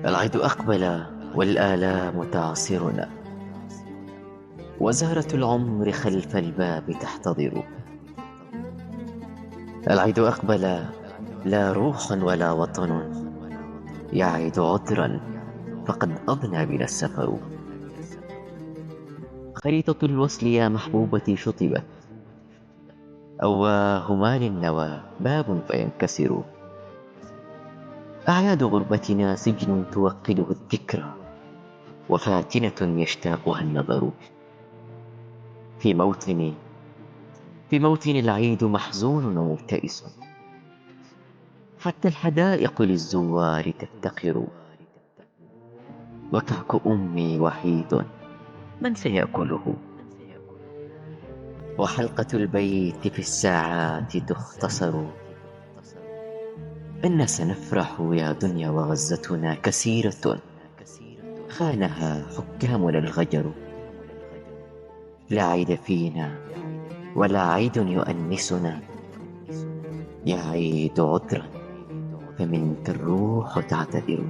العيد أقبل والآلام تعصرنا، وزهرة العمر خلف الباب تحتضر. العيد أقبل، لا روح ولا وطن يعيد عذرا، فقد أضنى بنا السفر. خريطة الوصل يا محبوبتي شطبت، أواهما للنوى باب فينكسر. أعياد غربتنا سجن توقده الذكرى، وفاتنة يشتاقها النظر. في موطني في موطن العيد محزون ومبتئس، حتى الحدائق للزوار تفتقر. وكعك أمي وحيد، من سيأكله؟ وحلقة البيت في الساعات تختصر. إنا سنفرح يا دنيا وغزتنا كثيرة، خانها حكامنا الغجر. لا عيد فينا ولا عيد يؤنسنا، يا عيد عذرا فمنك الروح تعتذر.